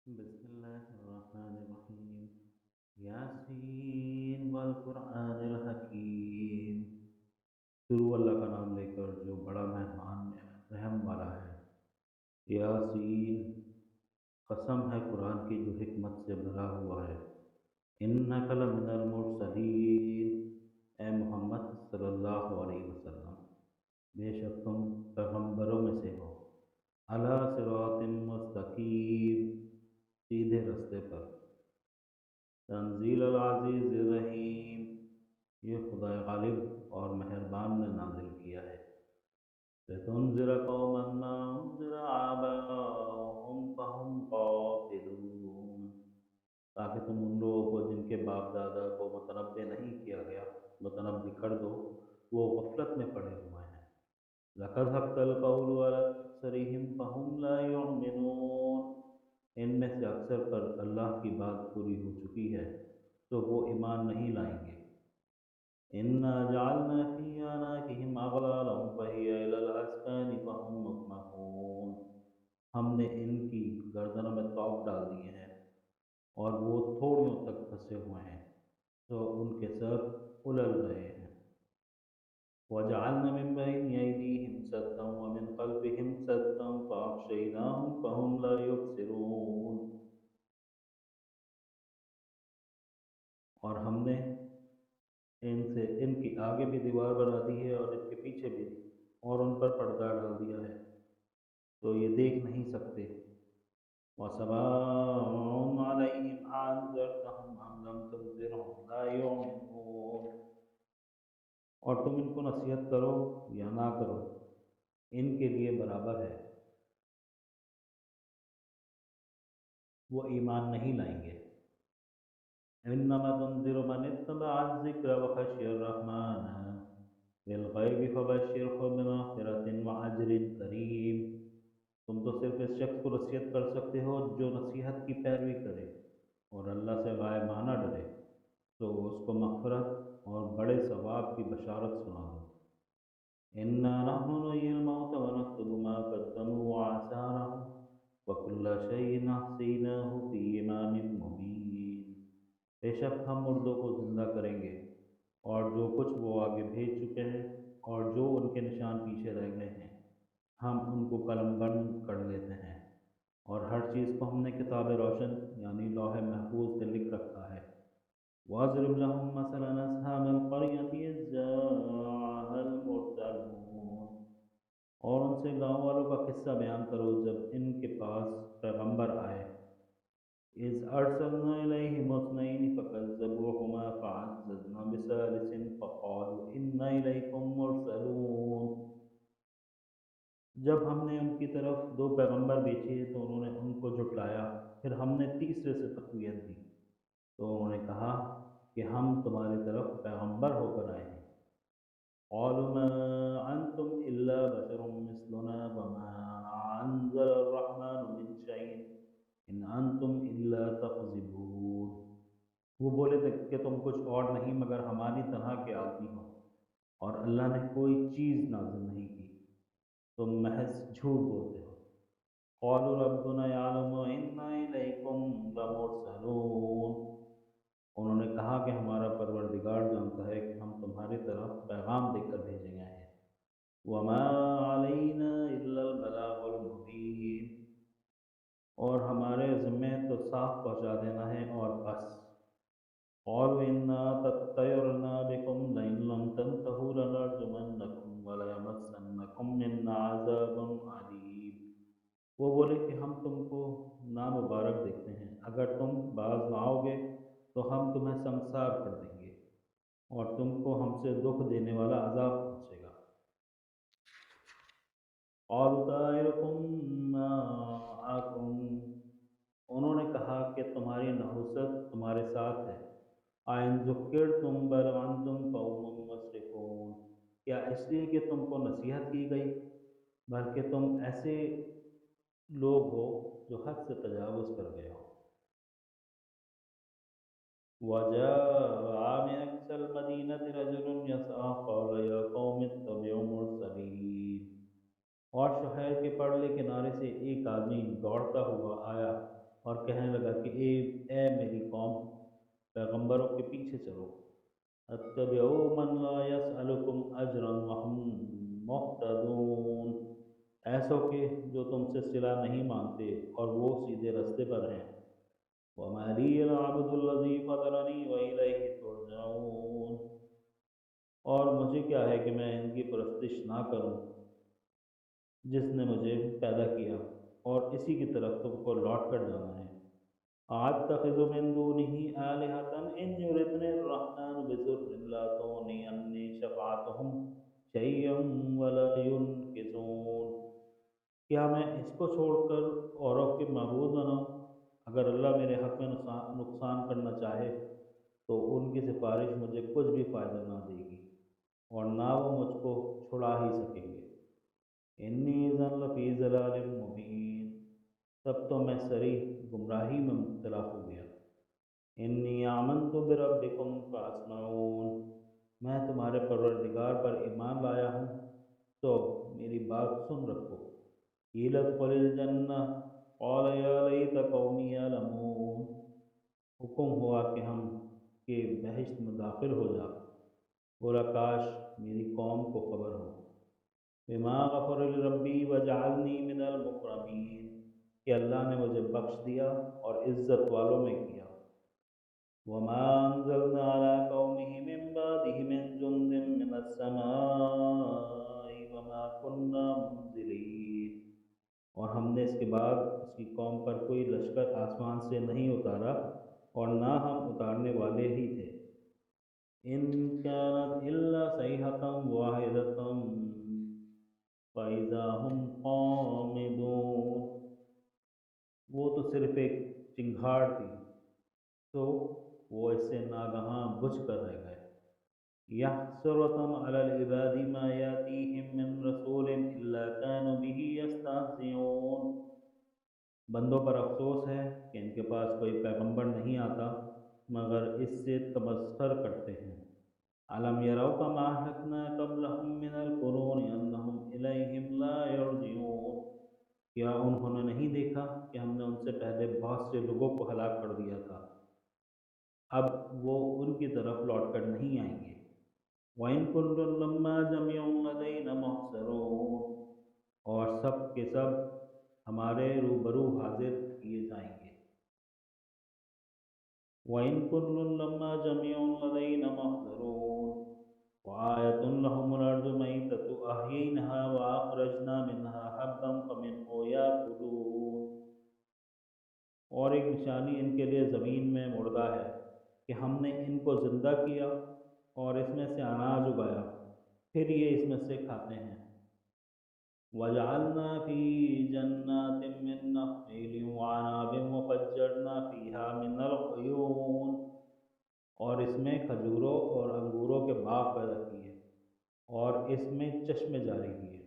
بسم الله الرحمن الرحيم یاسین والقرآن الحکیم۔ شروع اللہ کا نام لے کر جو بڑا مہربان رحم والا ہے۔ یاسین، قسم ہے قرآن کی جو حکمت سے بھرا ہوا ہے۔ انک لمن المرسلین، اے محمد صلی اللہ علیہ وسلم، بے شک تم پیغمبروں میں سے ہو۔ علی صراط مستقیم، سیدھے رستے پر۔ تنزیل العزیز الرحیم، یہ خدا غالب اور مہربان نے نازل کیا ہے۔ لتنذر قوما ما انذر آباؤہم فہم غافلون، تاکہ تم ان لوگوں کو جن کے باپ دادا کو متنبع نہیں کیا گیا متنبع کر دو، وہ غفلت میں پڑے ہوئے ہیں۔ لقد حق القول علی اکثرہم فہم لا یؤمنون، ان میں سے اکثر پر اللہ کی بات پوری ہو چکی ہے تو وہ ایمان نہیں لائیں گے۔ انا جعلنا فی اعناقہم اغلالا فہی الی الاذقان فہم مقمحون، ہم نے ان کی گردنوں میں توق ڈال دیے ہیں اور وہ تھوڑیوں تک پھنسے ہوئے ہیں تو ان کے سر الل رہے ہیں۔ وجعلنا من بین ایدیہم سدا ومن خلفہم سدا فاغشیناہم فہم لا یبصرون، اور ہم نے ان کی آگے بھی دیوار بنا دی ہے اور ان کے پیچھے بھی، اور ان پر پردہ ڈال دیا ہے تو یہ دیکھ نہیں سکتے۔ وَسَوَاءٌ عَلَيْهِمْ أَأَنذَرْتَهُمْ أَمْ لَمْ تُنذِرْهُمْ لَا يُؤْمِنُونَ، اور تم ان کو نصیحت کرو یا نہ کرو، ان کے لیے برابر ہے، وہ ایمان نہیں لائیں گے۔ انما تنذر من اتبع الذکر وخشی الرحمن بالغیب فبشرہ بمغفرۃ واجر کریم، تم تو صرف اس شخص کو نصیحت کر سکتے ہو جو نصیحت کی پیروی کرے اور اللہ سے غائبانہ ڈرے، تو اس کو مغفرت اور بڑے ثواب کی بشارت سنا دو۔ انا نحن نحیی الموتى ونکتب ما قدموا وآثارهم وکل شیء احصیناہ فی امام مبین، بے شک ہم مردوں کو زندہ کریں گے اور جو کچھ وہ آگے بھیج چکے ہیں اور جو ان کے نشان پیچھے رہ گئے ہیں ہم ان کو قلم بند کر لیتے ہیں، اور ہر چیز کو ہم نے کتاب روشن یعنی لوح محفوظ پہ لکھ رکھا ہے۔ وَاضْرِبْ لَهُم مَثَلًا أَصْحَابَ الْقَرْيَةِ إِذْ جَاءَهَا الْمُرْسَلُونَ، اور ان سے گاؤں والوں کا قصہ بیان کرو جب ان کے پاس پیغمبر آئے۔ اذ ارسلنا الیہم اثنین فکذبوہما فعززنا بثالث فقالوا انا الیکم مرسلون، جب ہم نے ان کی طرف دو پیغمبر بھیجے تو انہوں نے ان کو جھٹلایا، پھر ہم نے تیسرے سے تقویت دی تو انہوں نے کہا کہ ہم تمہاری طرف پیغمبر ہو کر آئے ہیں۔ قالوا ما انتم الا بشر مثلنا وما انزل الرحمن من شيء ان انتم الا تکذبون، وہ بولے تھے کہ تم کچھ اور نہیں مگر ہماری طرح کے آدمی ہو اور اللہ نے کوئی چیز نازل نہیں کی، تم محض جھوٹ بولتے ہو۔ قالوا ربنا يعلم انا الیکم لمرسلون، انہوں نے کہا کہ ہمارا پروردگار جانتا ہے کہ ہم تمہاری طرف پیغام دے کر بھیجے گئے ہیں۔ وما علینا الا البلاغ المبین، اور ہمارے ذمہ تو صاف پہنچا دینا ہے اور بس۔ قالوا انا تطیرنا بکم لئن لم تنتہوا لنرجمنکم وليمسنکم منا عذاب علیم، وہ بولے کہ ہم تم کو نامبارک دیکھتے ہیں، اگر تم باز نہ آؤ گے تو ہم تمہیں سنسار کر دیں گے اور تم کو ہم سے دکھ دینے والا عذاب پہنچے گا۔ قالوا طائرکم معکم، انہوں نے کہا کہ تمہاری نحوست تمہارے ساتھ ہے۔ آئن ذکرتم بل انتم قوم مسرفون، کیا اس لیے کہ تم کو نصیحت کی گئی بلکہ تم ایسے لوگ ہو جو حد سے تجاوز کر گئے ہو۔ وجاء من اقصى المدينة رجل يسعى قال يا قوم اتبعوا المرسلين، اور شہر کے پرلے کنارے سے ایک آدمی دوڑتا ہوا آیا اور کہنے لگا کہ اے میری قوم، پیغمبروں کے پیچھے چلو، اتبعوا من لا يسألكم اجرا وهم مهتدون، ایسوں کے جو تم سے صلہ نہیں مانگتے اور وہ سیدھے رستے پر ہیں۔ وما لي العبد الذي فطرني وإليه ترجعون، اور مجھے کیا ہے کہ میں ان کی پرستش نہ کروں جس نے مجھے پیدا کیا، اور اسی کی طرف تم کو لوٹ کر جانا ہے۔ أَأَتَّخِذُ مِن دُونِهِ آلِهَةً إِن يُرِدْنِ الرَّحْمَنُ بِضُرٍّ لَّا تُغْنِ عَنِّي شَفَاعَتُهُمْ شَيْئًا وَلَا يُنقِذُونِ، کیا میں اس کو چھوڑ کر اوروں کے معبود بناؤں؟ اگر اللہ میرے حق میں نقصان کرنا چاہے تو ان کی سفارش مجھے کچھ بھی فائدہ نہ دے گی، اور نہ وہ مجھ کو چھڑا ہی سکیں گے۔ انی اذا لفی ضلال مبین، تب تو میں صریح گمراہی میں مبتلا ہو گیا۔ انی آمنت بربکم فاسمعون، میں تمہارے پروردگار پر ایمان لایا ہوں تو میری بات سن رکھو۔ قیل ادخل الجنہ قال یا لیت قومی یعلمون، حکم ہوا کہ بہشت میں داخل ہو جا، بولا کاش میری قوم کو خبر ہو۔ بما غفر لربی وجعلنی من المکرمین، کہ اللہ نے مجھے بخش دیا اور عزت والوں میں کیا۔ وما انزلنا على قومه من بعده من جند من السماء وما كنا منزلین، اور ہم نے اس کے بعد اس کی قوم پر کوئی لشکر آسمان سے نہیں اتارا اور نہ ہم اتارنے والے ہی تھے۔ ان كانت الا صيحة واحدة فإذا هم قامدون، وہ تو صرف ایک چنگھاڑ تھی تو وہ اس سے ناگہاں بجھ کر رہ گئے۔ يَحْسُرَةً عَلَى الْعِبَادِ مَا يَأْتِيهِم مِّن رَّسُولٍ إِلَّا كَانُوا بِهِ يَسْتَهْزِئُونَ، بندوں پر افسوس ہے کہ ان کے پاس کوئی پیغمبر نہیں آتا مگر اس سے تمسخر کرتے ہیں۔ أَلَمْ يَرَوْا كَمَا أَهْلَكْنَا قَبْلَهُم مِّنَ الْقُرُونِ أَنَّهُمْ إِلَيْهِمْ لَا يَرْجِعُونَ، کیا انہوں نے نہیں دیکھا کہ ہم نے ان سے پہلے بہت سے لوگوں کو ہلاک کر دیا تھا، اب وہ ان کی طرف لوٹ کر نہیں آئیں گے۔ وَإِن كُلٌّ لَّمَّا جَمِيعٌ لَّدَيْنَا مُحْضَرُونَ، اور سب کے سب ہمارے روبرو حاضر کیے جائیں گے۔ وَإِن كُلٌّ لَّمَّا جَمِيعٌ لَّدَيْنَا مُحْضَرُونَ وَآيَةٌ لَّهُمُ الْأَرْضُ الْمَيْتَةُ أَحْيَيْنَاهَا وَأَخْرَجْنَا مِنْهَا حَبًّا فَمِنْهُ يَأْكُلُونَ، اور ایک نشانی ان کے لیے زمین میں مردہ ہے کہ ہم نے ان کو زندہ کیا اور اس میں سے اناج اگایا، پھر یہ اس میں سے کھاتے ہیں۔ وَجَعَلْنَا فِي جَنَّاتٍ مِّن نَّخِيلٍ وَعَنَابٍ وَفَجَّرْنَا فِيهَا مِنَ الْعُيُونِ، اور اس میں کھجوروں اور انگوروں کے باغ پیدا کیے اور اس میں چشمے جاری کیے۔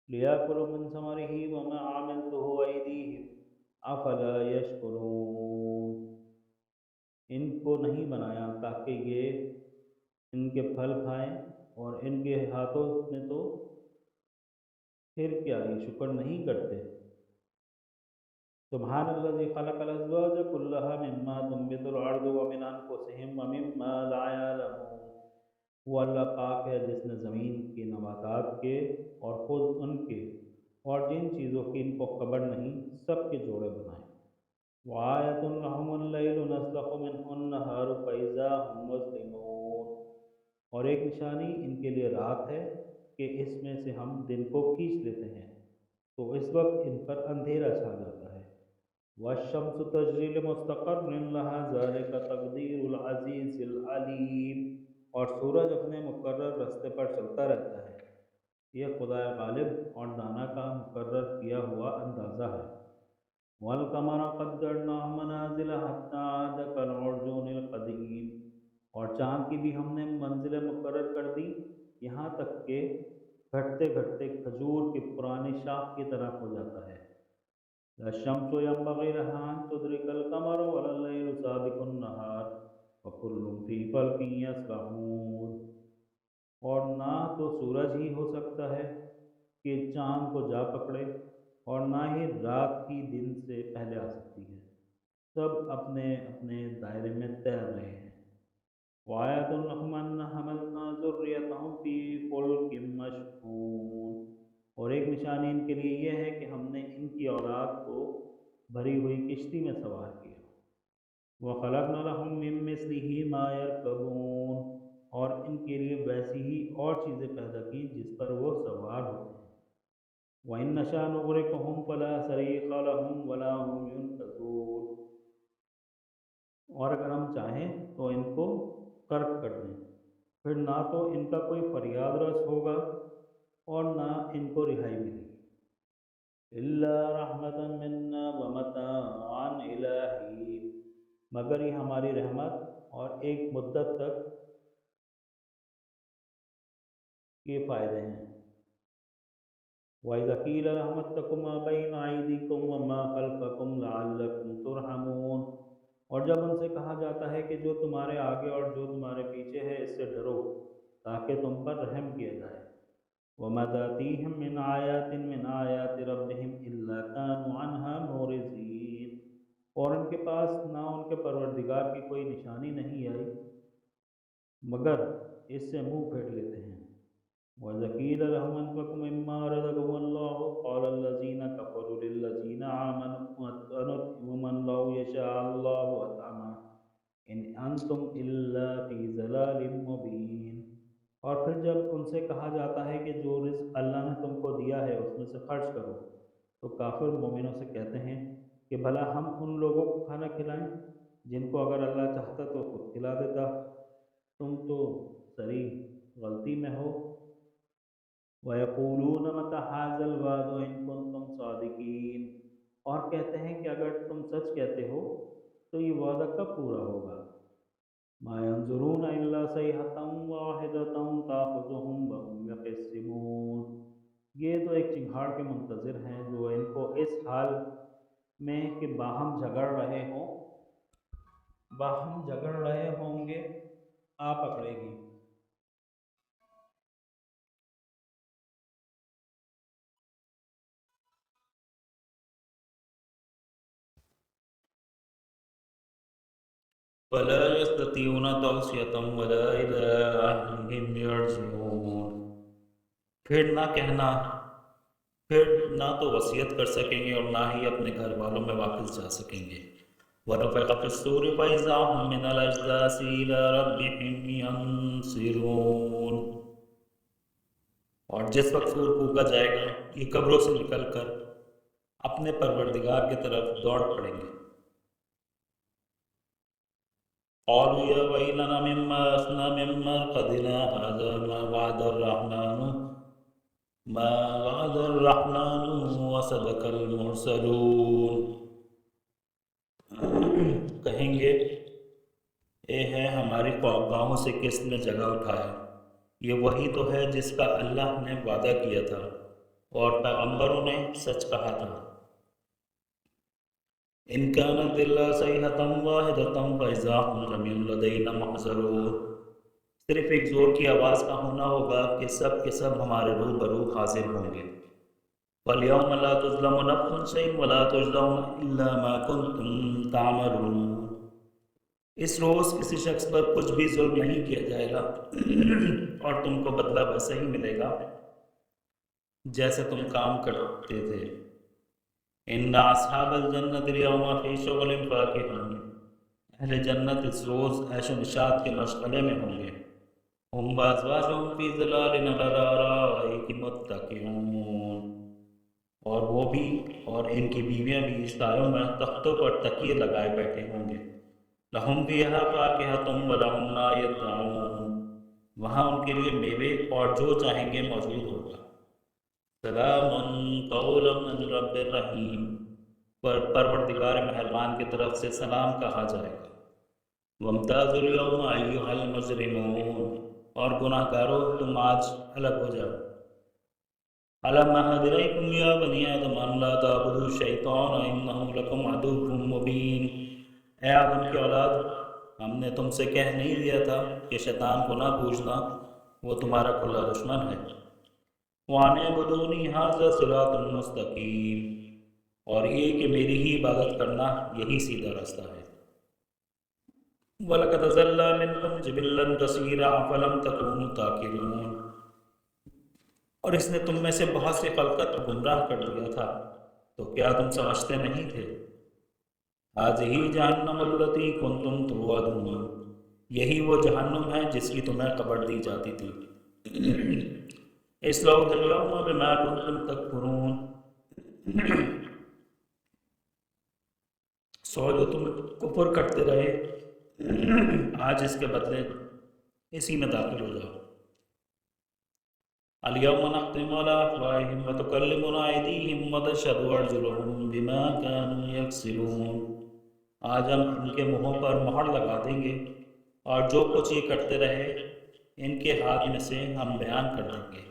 لِيَأْكُلُوا مِن ثَمَرِهِ وَمَا عَمِلْتُهُ أَيْدِيهِمْ أَفَلَا يَشْكُرُونَ، ان کو نہیں بنایا تاکہ یہ ان کے پھل کھائیں اور ان کے ہاتھوں میں تو پھر کیا یہ شکر نہیں کرتے۔ سبحان الذی خلق الازواج کلها مما تنبت الارض ومن انفسهم ومما لا يعلمون، وہ اللہ پاک ہے جس نے زمین کے نباتات کے اور خود ان کے اور جن چیزوں کی ان کو خبر نہیں سب کے جوڑے بنائے۔ وآیۃ لہم اللیل نسلخ منہ النہار فإذا هم مظلمون، اور ایک نشانی ان کے لیے رات ہے کہ اس میں سے ہم دن کو کھینچ لیتے ہیں تو اس وقت ان پر اندھیرا چھا جاتا ہے۔ والشمس تجری لمستقر لها ذلك تقدیر العزیز العلیم، اور سورج اپنے مقرر راستے پر چلتا رہتا ہے، یہ خدا غالب اور دانا کا مقرر کیا ہوا اندازہ ہے۔ والقمر قدرناه منازل حتى عاد كالعرجون القدیم، اور چاند کی بھی ہم نے منزلیں مقرر کر دی یہاں تک کہ گھٹتے گھٹتے کھجور کی پرانی شاخ کی طرح ہو جاتا ہے۔ الشمس ينبغي لها أن تدرك القمر ولا الليل سابق النهار وكل في فلك يسبحون، اور نہ تو سورج ہی ہو سکتا ہے کہ چاند کو جا پکڑے اور نہ ہی رات کی دن سے پہلے آ سکتی ہے۔ سب اپنے اپنے دائرے میں تیر رہے ہیں۔ وَآيَةٌ لَهُمْ أَنَّا حَمَلْنَا ذُرِّيَّتَهُمْ فِي فُلْكٍ مَّشْحُونٍ، اور ایک نشانی ان کے لیے یہ ہے کہ ہم نے ان کی اولاد کو بھری ہوئی کشتی میں سوار کیا۔ وَخَلَقْنَا لَهُم مِّن مِّثْلِهِ مَا يَرْكَبُونَ، اور ان کے لیے ویسی ہی اور چیزیں پیدا کی جس پر وہ سوار ہوتے ہیں۔ وَإِن نَّشَأْ نُغْرِقْهُمْ فَلَا صَرِيخَ لَهُمْ وَلَا هُمْ يُنقَذُونَ، اور اگر ہم چاہیں تو ان کو غرق کر دیں، پھر نہ تو ان کا کوئی فریاد رس ہوگا اور نہ ان کو رہائی ملے گی۔ إِلَّا رَحْمَةً مِنَّا وَمَتَاعًا إِلَىٰ حِينٍ، مگر یہ ہماری رحمت اور ایک مدت تک کے فائدے ہیں۔ وَإِذَا قِيلَ لَهُمُ اتَّقُوا مَا بَيْنَ أَيْدِيكُمْ وَمَا خَلْفَكُمْ لَعَلَّكُمْ تُرْحَمُونَ، اور جب ان سے کہا جاتا ہے کہ جو تمہارے آگے اور جو تمہارے پیچھے ہے اس سے ڈرو تاکہ تم پر رحم کیا جائے۔ وَمَا تَأْتِيهِم مِّنْ آيَاتٍ مِّنْ آيَاتِ رَبِّهِمْ إِلَّا كَانُوا عَنْهَا مُعْرِضِينَ، اور ان کے پاس نہ ان کے پروردگار کی کوئی نشانی نہیں آئی مگر اس سے منہ پھیر لیتے ہیں۔ وَإِذَا قِيلَ لَهُمْ أَنفِقُوا مِمَّا رَزَقَكُمُ اللَّهُ قَالَ الَّذِينَ كَفَرُوا لِلَّذِينَ آمَنُوا أَنُطْعِمُ مَن لَّوْ يَشَاءُ اللَّهُ أَطْعَمَهُ إِنْ أَنتُمْ إِلَّا فِي ضَلَالٍ مُّبِينٍ، اور پھر جب ان سے کہا جاتا ہے کہ جو رزق اللہ نے تم کو دیا ہے اس میں سے خرچ کرو، تو کافر مومنوں سے کہتے ہیں کہ بھلا ہم ان لوگوں کو کھانا کھلائیں جن کو اگر اللہ چاہتا تو خود کھلا دیتا، تم تو صریح غلطی میں ہو۔ وَيَقُولُونَ مَتَىٰ هَٰذَا الْوَعْدُ إِن كُنتُمْ صَادِقِينَ، اور کہتے ہیں کہ اگر تم سچ کہتے ہو تو یہ وعدہ کب پورا ہوگا۔ مَا يَنظُرُونَ إِلَّا صَيْحَةً وَاحِدَةً تَأْخُذُهُمْ وَهُمْ يَخِصِّمُونَ، یہ تو ایک چنگھاڑ کے منتظر ہیں جو ان کو اس حال میں کہ باہم جھگڑ رہے ہوں گے آ پکڑے گی۔ وَلَا يَسْتَطِيعُونَ تَوْصِيَةً وَلَا إِلَىٰ أَهْلِهِمْ يَرْجِعُونَ، پھر نہ تو وصیت کر سکیں گے اور نہ ہی اپنے گھر والوں میں واپس جا سکیں گے۔ وَنُفِخَ فِي الصُّورِ فَإِذَا هُم مِّنَ الْأَجْدَاثِ إِلَىٰ رَبِّهِمْ يَنسِلُونَ، اور جس وقت سور پھونکا جائے گا یہ قبروں سے نکل کر اپنے پروردگار کی طرف دوڑ پڑیں گے۔ قالوا يا ويلنا مما أصنع من مرقدنا هذا ما وعد الرحمن وصدق المرسلون، کہیں گے اے ہے ہماری خوابگاہوں سے کس نے جگہ اٹھایا، یہ وہی تو ہے جس کا اللہ نے وعدہ کیا تھا اور پیغمبروں نے سچ کہا تھا۔ إِن كَانَتْ إِلَّا صَيْحَةً وَاحِدَةً فَإِذَا هُمْ جَمِيعٌ لَدَيْنَا مُحْضَرُونَ، صرف ایک زور کی آواز کا ہونا ہوگا کہ سب کے سب ہمارے روبرو حاضر ہوں گے۔ وَالْيَوْمَ لَا تُظْلَمُ نَفْسٌ شَيْئًا وَلَا تُجْزَوْنَ إِلَّا مَا كُنتُمْ تَعْمَلُونَ، اس روز کسی شخص پر کچھ بھی ظلم نہیں کیا جائے گا اور تم کو بدلہ ویسے ہی ملے گا جیسے تم کام کرتے تھے۔ ان اصحاب الجنت اليوم فی شغل فاکہون، اہل جنت اس روز عیش و نشاط کے مشغلے میں ہوں گے۔ ہم وازواجہم فی ظلال علی الارائک متکئون، اور وہ بھی اور ان کی بیویاں بھی سایوں میں تختوں پر تکیے لگائے بیٹھے ہوں گے۔ لہم فیہا فاکہۃ ولہم ما یدعون، وہاں ان کے لیے میوے اور جو چاہیں گے موجود ہوگا۔ سلام قولا من رب الرحیم، پر پروردگار مہربان کی طرف سے سلام کہا جائے گا۔ وامتازوا اليوم ایھا المجرمون، اور گناہ گارو تم آج الگ ہو جاؤ۔ الم اعہد الیکم یا بنی آدم ان لا تعبدوا الشیطان انہ لکم عدو مبین، اے آدم کی اولاد ہم نے تم سے کہہ نہیں دیا تھا کہ شیطان کو نہ پوجنا، وہ تمہارا کھلا دشمن ہے۔ وَأَنِ اعْبُدُونِي هَٰذَا صِرَاطٌ مُّسْتَقِيمٌ، اور یہ کہ میری ہی عبادت کرنا یہی سیدھا راستہ ہے۔ وَلَقَدْ أَضَلَّ مِنْكُمْ جِبِلًّا كَثِيرًا أَفَلَمْ تَكُونُوا تَعْقِلُونَ، اور اس نے تم میں سے بہت سی خلقت گمراہ کر دیا تھا، تو کیا تم سمجھتے نہیں تھے؟ هَٰذِهِ جَهَنَّمُ الَّتِي كُنتُمْ تُوعَدُونَ، یہی وہ جہنم ہے جس کی تمہیں خبر دی جاتی تھی۔ اصلوها اليوم بما كنتم تكفرون، سو جو تم کفر کرتے رہے آج اس کے بدلے اسی میں داخل ہو جاؤ۔ اليوم نختم على افواههم وتكلمنا ايديهم وتشهد ارجلهم بما كانوا يكسبون، آج ہم ان کے منہوں پر مہر لگا دیں گے اور جو کچھ یہ کرتے رہے ان کے ہاتھ میں سے ہم بیان کر دیں گے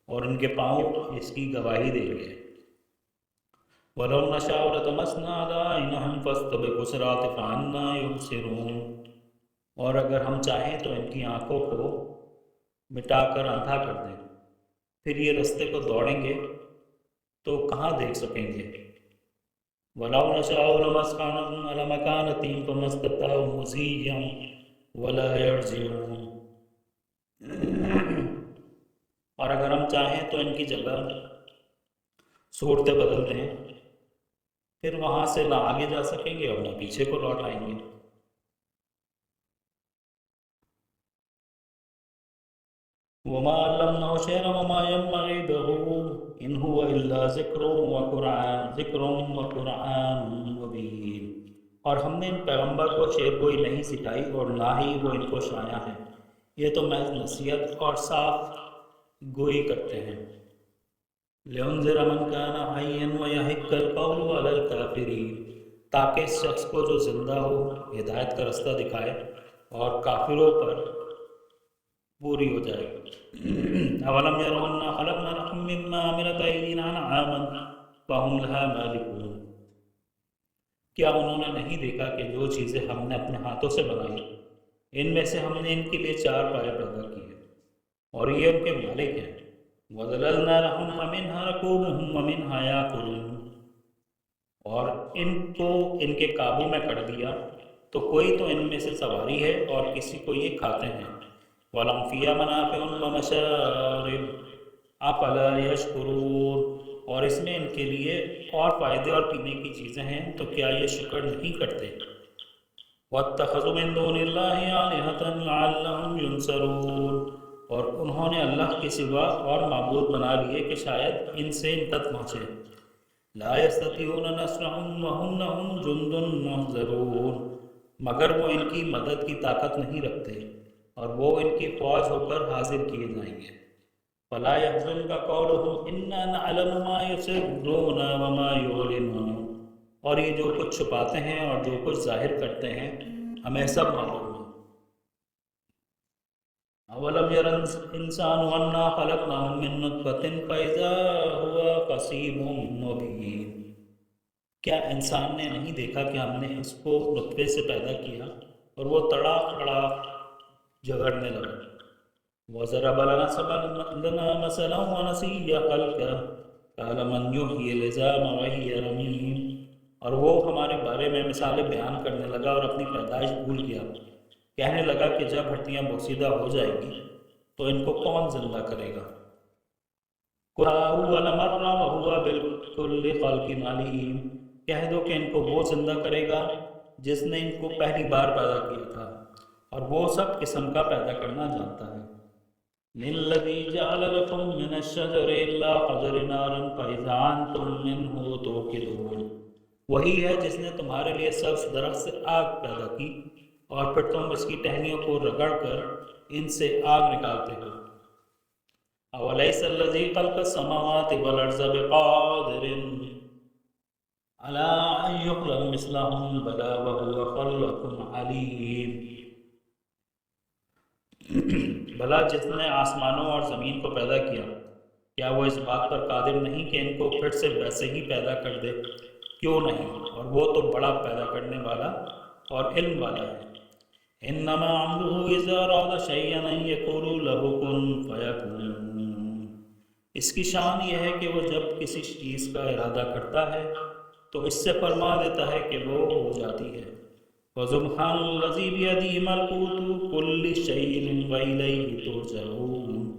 اور ان کے پاؤں اس کی گواہی دیں گے۔ وَلَوْ نَشَاءُ لَطَمَسْنَا عَلَىٰ عَيْنِهِمْ فَاسْتَبِقُوا الصِّرَاطَ فَأَنَّىٰ يُبْصِرُونَ، اور اگر ہم چاہیں تو ان کی آنکھوں کو مٹا کر اندھا کر دیں، پھر یہ رستے کو دوڑیں گے تو کہاں دیکھ سکیں گے۔ وَلَوْ نَشَاءُ لَمَسْخَنَاهُمْ عَلَىٰ مَكَانَتِهِمْ فَمَا اسْتَطَاعُوا مُضِيًّا وَلَا يَرْجِعُونَ، اور اگر ہم چاہیں تو ان کی جگہ صورتیں بدل دیں، پھر وہاں سے نہ آگے جا سکیں گے اور نہ پیچھے کو لوٹ آئیں گے۔ وَمَا عَلَّمْنَاهُ الشِّعْرَ وَمَا يَنبَغِي لَهُ إِنْ هُوَ إِلَّا ذِكْرٌ وَقُرْآنٌ مُّبِينٌ، اور ہم نے ان پیغمبر کو شعر گوئی نہیں سکھائی اور نہ ہی وہ ان کو شایا ہے، یہ تو محض نصیحت اور صاف گوئی کرتے ہیں۔ لِيُنذِرَ مَن كَانَ حَيًّا وَيَحِقَّ الْقَوْلُ عَلَى الْكَافِرِينَ، تاکہ اس شخص کو جو زندہ ہو ہدایت کا رستہ دکھائے اور کافروں پر پوری ہو جائے۔ اولم يروا انا خلقنا لهم مما عملت ايدينا انعاما فهم لها مالكون، کیا انہوں نے نہیں دیکھا کہ جو چیزیں ہم نے اپنے ہاتھوں سے بنائی ان میں سے ہم نے ان کے لیے چار پائے پیدا کیے اور یہ ان کے مالک ہیں۔ وَذَلَلْنَا لَهُمْ فَمِنْهَا رَكُوبُهُمْ وَمِنْهَا يَأْكُلُونَ، اور ان کو ان کے قابو میں کر دیا تو کوئی تو ان میں سے سواری ہے اور کسی کو یہ کھاتے ہیں۔ وَلَهُمْ فِيهَا مَنَافِعُ وَمَشَارِبُ أَفَلَا يَشْكُرُونَ، اور اس میں ان کے لیے اور فائدے اور پینے کی چیزیں ہیں تو کیا یہ شکر نہیں کرتے۔ وَاتَّخَذُوا مِن دُونِ اللَّهِ آلِهَةً لَعَلَّهُمْ يُنصَرُونَ، اور انہوں نے اللہ کے سوا اور معبود بنا لیے کہ شاید ان سے امداد پہنچے۔ لَا يَسْتَطِيعُونَ نَصْرَهُمْ وَهُمْ لَهُمْ جُندٌ مُّحْضَرُونَ، مگر وہ ان کی مدد کی طاقت نہیں رکھتے اور وہ ان کی فوج ہو کر حاضر کیے جائیں گے۔ فَلَا يَحْزُنْكَ قَوْلُهُمْ إِنَّا نَعْلَمُ مَا يُسِرُّونَ وَمَا يُعْلِنُونَ، اور یہ جو کچھ چھپاتے ہیں اور جو کچھ ظاہر کرتے ہیں ہمیں سب معلوم ہے۔ أَوَلَمْ يَرَ الْإِنسَانُ أَنَّا خَلَقْنَاهُ مِن نُّطْفَةٍ فَإِذَا هُوَ خَصِيمٌ مُّبِينٌ، کیا انسان نے نہیں دیکھا کہ ہم نے اس کو نطفے سے پیدا کیا اور وہ تڑاک تڑاک جھگڑنے لگا۔ وَضَرَبَ لَنَا مَثَلًا وَنَسِيَ خَلْقَهُ قَالَ مَنْ يُحْيِي الْعِظَامَ وَهِيَ رَمِيمٌ، اور وہ ہمارے بارے میں مثالیں بیان کرنے لگا اور اپنی پیدائش بھول گیا، کہنے لگا کہ جب ہڈیاں بوسیدہ ہو جائیں گی تو ان کو کون زندہ کرے گا۔ قُلْ أَوَّلَ مَرَّةٍ وَهُوَ بِكُلِّ خَلْقٍ عَلِيمٌ، کہہ دو کہ ان کو وہ زندہ کرے گا جس نے ان کو پہلی بار پیدا کیا تھا اور وہ سب قسم کا پیدا کرنا جانتا ہے۔ لِلَّذِي جَعَلَ لَكُم مِّنَ الشَّجَرِ الْأَخْضَرِ نَارًا فَإِذَا أَنتُم مِّنْهُ تُوقِدُونَ، وہی ہے جس نے تمہارے لیے سبز درخت سے آگ پیدا کی اور پھر تم اس کی ٹہنیوں کو رگڑ کر ان سے آگ نکالتے ہو۔ أَوَلَيْسَ الَّذِي خَلَقَ السَّمَاوَاتِ وَالْأَرْضَ بِقَادِرٍ عَلَىٰ أَن يُخْلِقَ مِثْلَهُم بَلَىٰ وَهُوَ خَلَّقٌ عَلِيمٌ، بھلا جس نے آسمانوں اور زمین کو پیدا کیا کیا وہ اس بات پر قادر نہیں کہ ان کو پھر سے ویسے ہی پیدا کر دے؟ کیوں نہیں، اور وہ تو بڑا پیدا کرنے والا اور علم والا ہے۔ انما امره اذا اراد شيئا ان يقول له كن فيكون، اس کی شان یہ ہے کہ وہ جب کسی چیز کا ارادہ کرتا ہے تو اس سے فرما دیتا ہے کہ وہ ہو جاتی ہے۔ وَسُبْحَانَ الَّذِي بِيَدِهِ مَلْكُوتُ كُلِّ شَيْءٍ وَإِلَيْهِ تُرْجَعُونَ،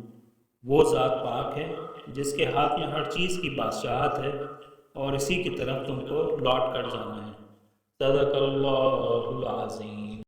وہ ذات پاک ہے جس کے ہاتھ میں ہر چیز کی بادشاہت ہے اور اسی کی طرف تم کو لوٹ کر جانا ہے۔ صدق اللہ العظیم۔